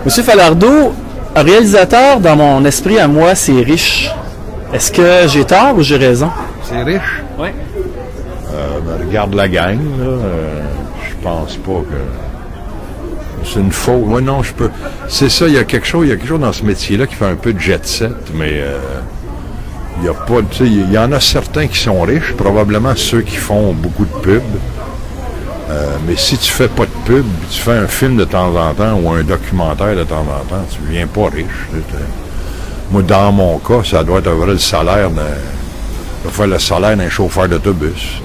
Monsieur Falardeau, un réalisateur, dans mon esprit à moi, c'est riche. Est-ce que j'ai tort ou j'ai raison? C'est riche? Oui. Regarde la gang, là. Je pense pas que... C'est une faute. Moi, non, je peux... C'est ça, il y a quelque chose dans ce métier-là qui fait un peu de jet-set, mais... il y a pas... Tu sais, il y en a certains qui sont riches, probablement ceux qui font beaucoup de pubs. Mais si tu fais pas de pub, tu fais un film de temps en temps ou un documentaire de temps en temps, tu viens pas riche. Moi, dans mon cas, ça doit être un vrai salaire le salaire d'un chauffeur d'autobus.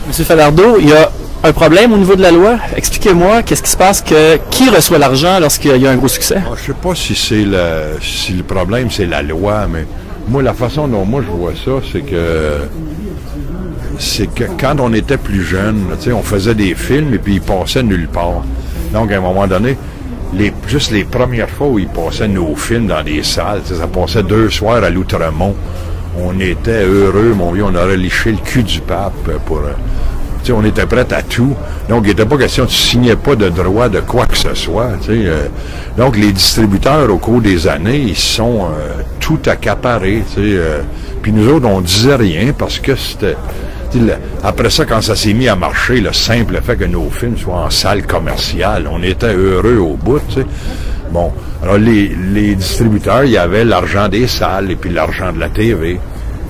Monsieur Falardeau, il y a un problème au niveau de la loi. Expliquez-moi, qu'est-ce qui se passe, qui reçoit l'argent lorsqu'il y a un gros succès? Je sais pas si si le problème c'est la loi, mais moi, la façon dont moi je vois ça, c'est que quand on était plus jeune, on faisait des films et puis ils passaient nulle part. Donc, à un moment donné, juste les premières fois où ils passaient nos films dans des salles, ça passait 2 soirs à l'Outremont. On était heureux, mon vieux, on aurait liché le cul du pape pour... on était prêts à tout. Donc, il n'était pas question, tu signais pas de droit de quoi que ce soit. Donc, les distributeurs, au cours des années, ils sont tout accaparés. Puis nous autres, on disait rien parce que c'était... Après ça, quand ça s'est mis à marcher, le simple fait que nos films soient en salle commerciale, on était heureux au bout, Bon, alors les distributeurs, il y avait l'argent des salles et puis l'argent de la TV.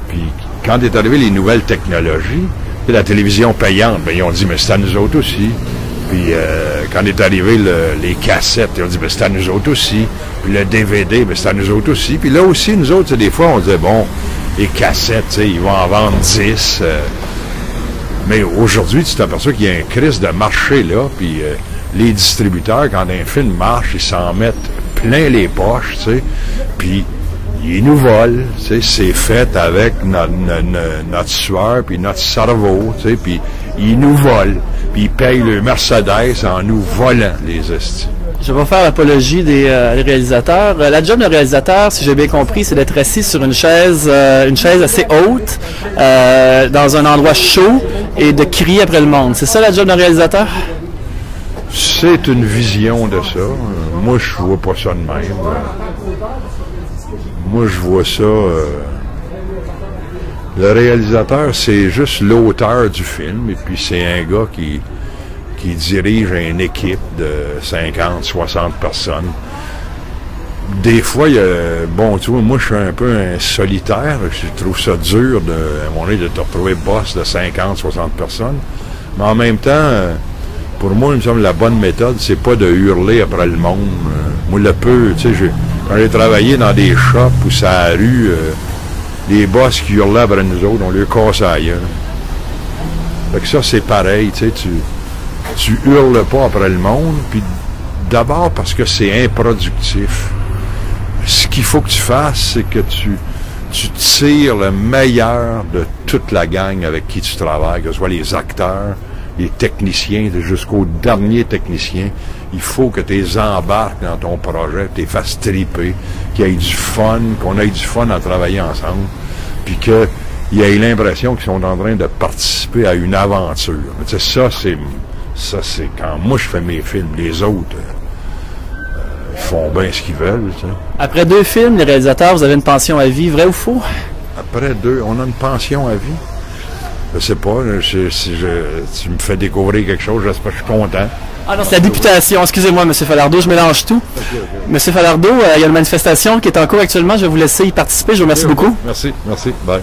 Puis quand est arrivé les nouvelles technologies, la télévision payante, ben, ils ont dit, mais c'est à nous autres aussi. Puis quand est arrivé les cassettes, ils ont dit, mais c'est à nous autres aussi. Puis le DVD, ben, c'est à nous autres aussi. Puis là aussi, nous autres, des fois, on disait, bon, les cassettes, ils vont en vendre 10. Mais aujourd'hui, tu t'aperçois qu'il y a un crise de marché là, puis les distributeurs, quand un film marche, ils s'en mettent plein les poches, puis ils nous volent, c'est fait avec notre sueur, puis notre cerveau, puis ils nous volent, puis ils payent le Mercedes en nous volant, les estis. Je vais pas faire l'apologie des réalisateurs. La job d'un réalisateur, si j'ai bien compris, c'est d'être assis sur une chaise assez haute, dans un endroit chaud, et de crier après le monde. C'est ça la job d'un réalisateur? C'est une vision de ça. Moi, je vois pas ça de même. Moi, je vois ça... le réalisateur, c'est juste l'auteur du film, et puis c'est un gars qui dirige une équipe de 50, 60 personnes. Des fois, il y a... Bon, tu vois, moi, je suis un peu un solitaire. Je trouve ça dur, à mon avis, de te retrouver boss de 50, 60 personnes. Mais en même temps, pour moi, il me semble la bonne méthode, c'est pas de hurler après le monde. Moi, le peu, tu sais, quand j'ai travaillé dans des shops où c'est à la rue, les boss qui hurlaient après nous autres, on leur cassait la gueule. Fait que ça, c'est pareil, tu sais, tu hurles pas après le monde, puis d'abord parce que c'est improductif. Ce qu'il faut que tu fasses, c'est que tu tires le meilleur de toute la gang avec qui tu travailles, que ce soit les acteurs, les techniciens, jusqu'au dernier technicien. Il faut que tu les embarques dans ton projet, que tu les fasses triper, qu'il y ait du fun, qu'on ait du fun à travailler ensemble, puis qu'ils aient l'impression qu'ils sont en train de participer à une aventure. Mais tu sais, ça, c'est quand moi je fais mes films. Les autres, ils font bien ce qu'ils veulent. Tu sais. Après 2 films, les réalisateurs, vous avez une pension à vie, vrai ou faux? Après 2, on a une pension à vie. Je sais pas, tu me fais découvrir quelque chose, j'espère que je suis content. Ah non, c'est la députation. Excusez-moi, M. Falardeau, je mélange tout. M. Falardeau, il y a une manifestation qui est en cours actuellement. Je vais vous laisser y participer. Je vous remercie beaucoup. Merci. Bye.